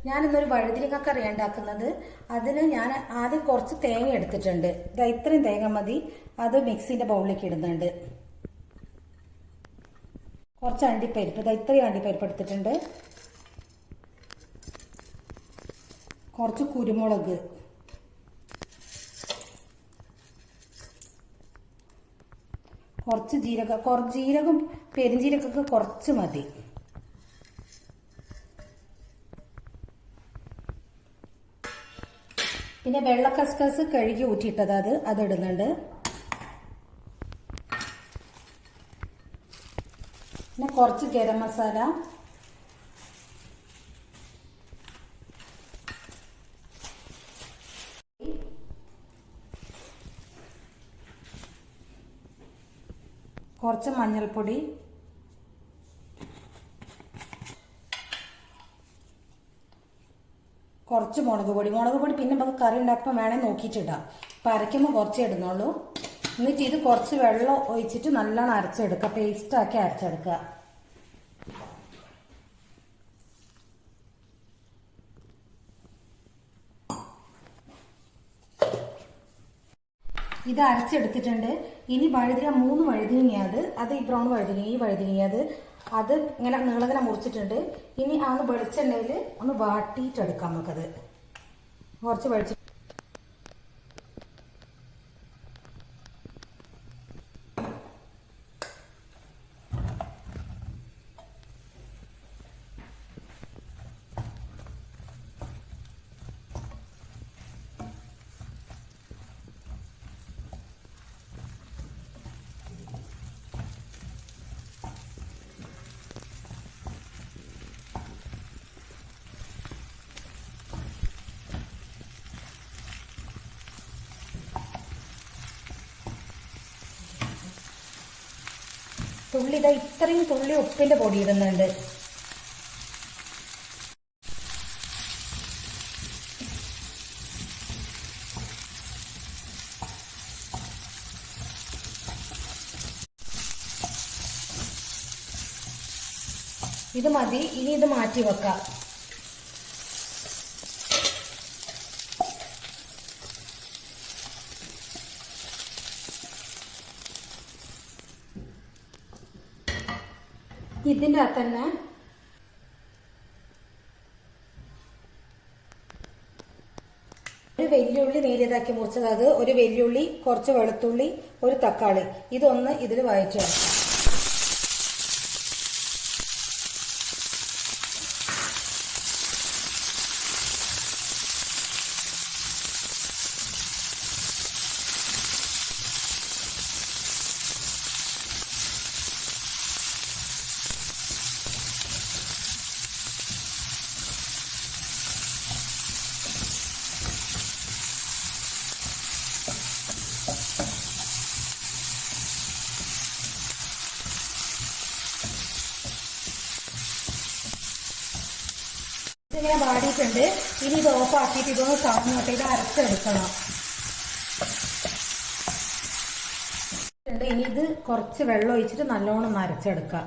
ഞാനിന്നൊരു വഴുതിരിക്ക കറിയാണ് ഉണ്ടാക്കുന്നത്. അതിന് ഞാൻ ആദ്യം കുറച്ച് തേങ്ങ എടുത്തിട്ടുണ്ട്. ഇത്രയും തേങ്ങ മതി. അത് മിക്സിന്റെ ബൗളിലേക്ക് ഇടുന്നുണ്ട്. കുറച്ച് അണ്ടിപ്പരിപ്പ്, ഇത്രയും അണ്ടിപ്പരിപ്പ് എടുത്തിട്ടുണ്ട്. കുറച്ച് കുരുമുളക്, കുറച്ച് ജീരകം പെരുംജീരകമൊക്കെ കുറച്ച് മതി. പിന്നെ വെള്ള കസ്കസ് കഴുകി ഊറ്റിയിട്ടത് അതിടുന്നുണ്ട്. പിന്നെ കുറച്ച് ഗരം മസാല, കുറച്ച് മഞ്ഞൾപ്പൊടി, കുറച്ച് മുളക് പൊടി പിന്നെ നമുക്ക് കറി ഉണ്ടാക്കുമ്പോൾ വേണേൽ നോക്കിയിട്ടിടാം. ഇപ്പം അരയ്ക്കുമ്പോൾ കുറച്ചേ ഇടുന്നുള്ളൂ. എന്നിട്ട് ഇത് കുറച്ച് വെള്ളം ഒഴിച്ചിട്ട് നല്ലോണം അരച്ചെടുക്കുക, പേസ്റ്റാക്കി അരച്ചെടുക്കുക. ഇത് അരച്ചെടുത്തിട്ടുണ്ട്. ഇനി വഴുതിന 3 വഴുതിനിയത്, അത് ഈ ബ്രൗൺ വഴുതിനി, ഈ വഴുതിനിയത് അത് ഇങ്ങനെ നീളങ്ങനെ മുറിച്ചിട്ടുണ്ട്. ഇനി അന്ന് വെളിച്ചെണ്ണയിൽ ഒന്ന് വാട്ടിയിട്ടെടുക്കാം. നമുക്കത് കുറച്ച് വെളിച്ച തുള്ളി ഇത്രയും തുള്ളി ഉപ്പിന്റെ പൊടി ഇടുന്നുണ്ട്. ഇത് മതി. ഇനി ഇത് മാറ്റി വെക്കാം. ഇതിൻ്റെ അകത്ത് തന്നെ ഒരു വെല്ലുള്ളി നേരിയതാക്കി മുറിച്ചത്, ഒരു വെല്ലുള്ളി, കുറച്ച് വെളുത്തുള്ളി, ഒരു തക്കാളി, ഇതൊന്ന് ഇതിൽ വഴറ്റിയെടുക്കാം. ഇങ്ങനെ വാടിയിട്ടുണ്ട്. ഇനി ഇത് ഓഫാക്കിയിട്ട് ഇതൊന്ന് തണുന്നോട്ടെ. ഇത് അരച്ചെടുക്കണം. ഇനി ഇത് കുറച്ച് വെള്ളം ഒഴിച്ചിട്ട് നല്ലോണം അരച്ചെടുക്കാം.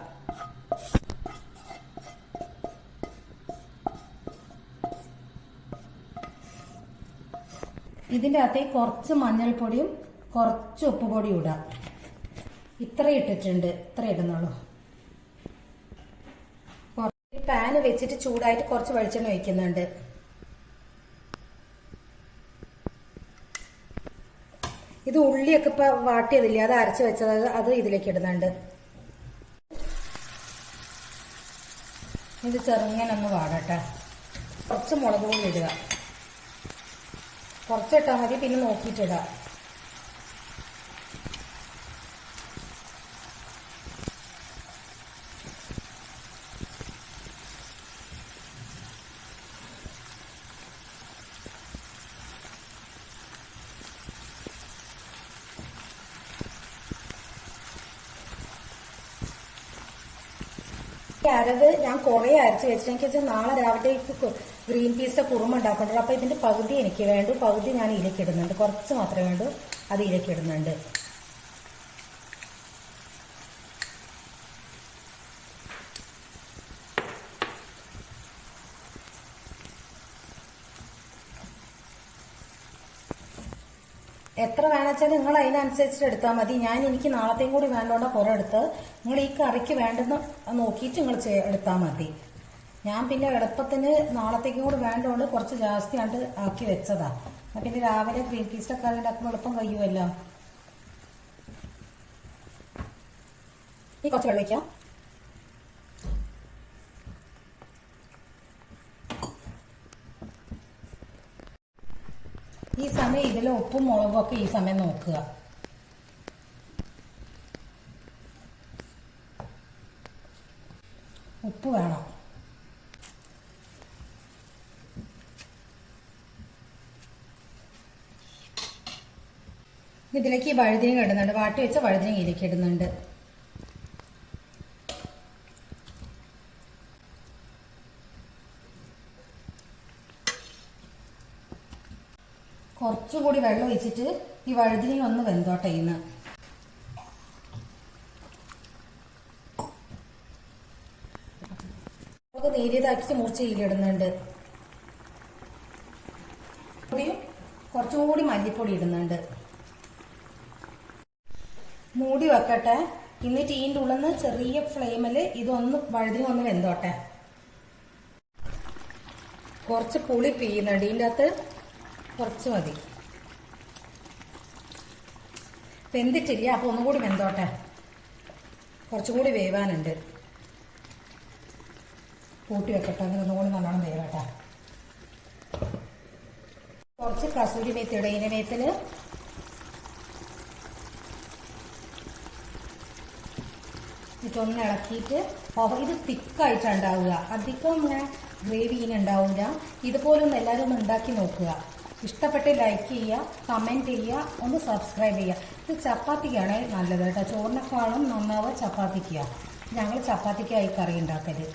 ഇതിൻ്റെ അകത്തേക്ക് കുറച്ച് മഞ്ഞൾപ്പൊടിയും കുറച്ച് ഉപ്പുപൊടിയും ഇടാം. ഇത്ര ഇട്ടിട്ടുണ്ട്, ഇത്ര ഇടുന്നുള്ളൂ. പാന് വെച്ചിട്ട് ചൂടായിട്ട് കുറച്ച് വെളിച്ചെണ്ണ ഒഴിക്കുന്നുണ്ട്. ഇത് ഉള്ളിയൊക്കെ ഇപ്പൊ വാട്ടിയതില്ലേ, അത് അരച്ച് വെച്ചത് അത് ഇതിലേക്ക് ഇടുന്നുണ്ട്. ഇത് ചെറുങ്ങനൊന്ന് വാടട്ടെ. കുറച്ച് മുളക് പൊടി ഇടുക. കുറച്ചിട്ടാൽ മതി, പിന്നെ നോക്കിയിട്ടിടാം. അരവ് ഞാൻ കുറെ അരച്ച് വെച്ചിട്ട് എനിക്ക് വെച്ചാൽ നാളെ രാവിലത്തേക്ക് ഗ്രീൻ പീസിന്റെ കുറുമ ഉണ്ടാക്കുന്നുണ്ട്. അപ്പൊ ഇതിന്റെ പകുതി എനിക്ക് വേണ്ടു, പകുതി ഞാൻ ഇതിലേക്ക് ഇടുന്നുണ്ട്. കുറച്ച് മാത്രമേ വേണ്ടൂ, അത് ഇതിലേക്ക് ഇടുന്നുണ്ട്. എത്ര വേണമെച്ചാൽ നിങ്ങൾ അതിനനുസരിച്ചിട്ട് എടുത്താൽ മതി. ഞാൻ എനിക്ക് നാളത്തെയും കൂടി വേണ്ടോണ്ട കുറെ എടുത്ത് നിങ്ങൾ ഈ കറിക്ക് വേണ്ടെന്ന് നോക്കിയിട്ട് നിങ്ങൾ എടുത്താൽ മതി. ഞാൻ പിന്നെ എളുപ്പത്തിന് നാളത്തേക്കും കൂടി വേണ്ടോണ്ട് കുറച്ച് ജാസ്തിയാണ്ട് ആക്കി വെച്ചതാ. പിന്നെ രാവിലെ ഗ്രീൻ പീസിന്റെ കറി ഉണ്ടാക്കുമ്പോൾ എളുപ്പം കഴിയുമല്ലോ. ഈ കുറച്ച് വെള്ളം വയ്ക്കാം. ഈ സമയം ഇതിൽ ഉപ്പും മുളകും ഒക്കെ ഈ സമയം നോക്കുക. ഉപ്പ് വേണം. ഇതിലേക്ക് ഈ വഴുതിനങ്ങ ഇടുന്നുണ്ട്. വാട്ടി വെച്ച വഴുതിനങ്ങ ഇതിലേക്ക് ഇടുന്നുണ്ട്. കുറച്ചുകൂടി വെള്ളം ഒഴിച്ചിട്ട് ഈ വഴുതിനങ്ങ ഒന്ന് വെന്തോട്ടെ. ഇന്ന് നമുക്ക് നേരിയതാക്കിയിട്ട് മുറിച്ച് ഇതിലിടുന്നുണ്ട്. കുറച്ചും കൂടി മല്ലിപ്പൊടി ഇടുന്നുണ്ട്. മൂടി വെക്കട്ടെ. എന്നിട്ട് ഇതിൻ്റെ ഉള്ളിൽ നിന്ന് ചെറിയ ഫ്ലെയിമിൽ ഇതൊന്ന് വഴുതിന് ഒന്ന് വെന്തോട്ടെ. കുറച്ച് പുളി പിഴിയുന്നുണ്ട് ഇതിൻ്റെ അകത്ത്. കുറച്ച് മതി. വെന്തിട്ടില്ല, അപ്പൊ ഒന്നും കൂടി വെന്തോട്ടെ. കുറച്ചും കൂടി വേവാനുണ്ട്. കൂട്ടി വെക്കട്ടെ. അങ്ങനെ ഒന്നും കൂടി നല്ലോണം വേവട്ടെ. കുറച്ച് കസൂരി മേത്തി ഇടുക. ഇതിന്റെ മേത്തില് എന്നിട്ടൊന്ന് ഇളക്കിയിട്ട് ഇത് തിക്കായിട്ടുണ്ടാവുക. അധികം ഇങ്ങനെ ഗ്രേവി ഇങ്ങനെ ഉണ്ടാവില്ല. ഇതുപോലൊന്ന് എല്ലാവരും ഒന്ന് ഉണ്ടാക്കി നോക്കുക. ഇഷ്ടപ്പെട്ട് ലൈക്ക് ചെയ്യുക, കമൻറ്റ് ചെയ്യുക, ഒന്ന് സബ്സ്ക്രൈബ് ചെയ്യുക. ഇത് ചപ്പാത്തിക്കാണ് നല്ലത് കേട്ടോ. ചോറിനേക്കാളും നന്നാവുക ചപ്പാത്തിക്കാണ്. ഞങ്ങൾ ചപ്പാത്തിക്കായി കറി ഉണ്ടാക്കല്.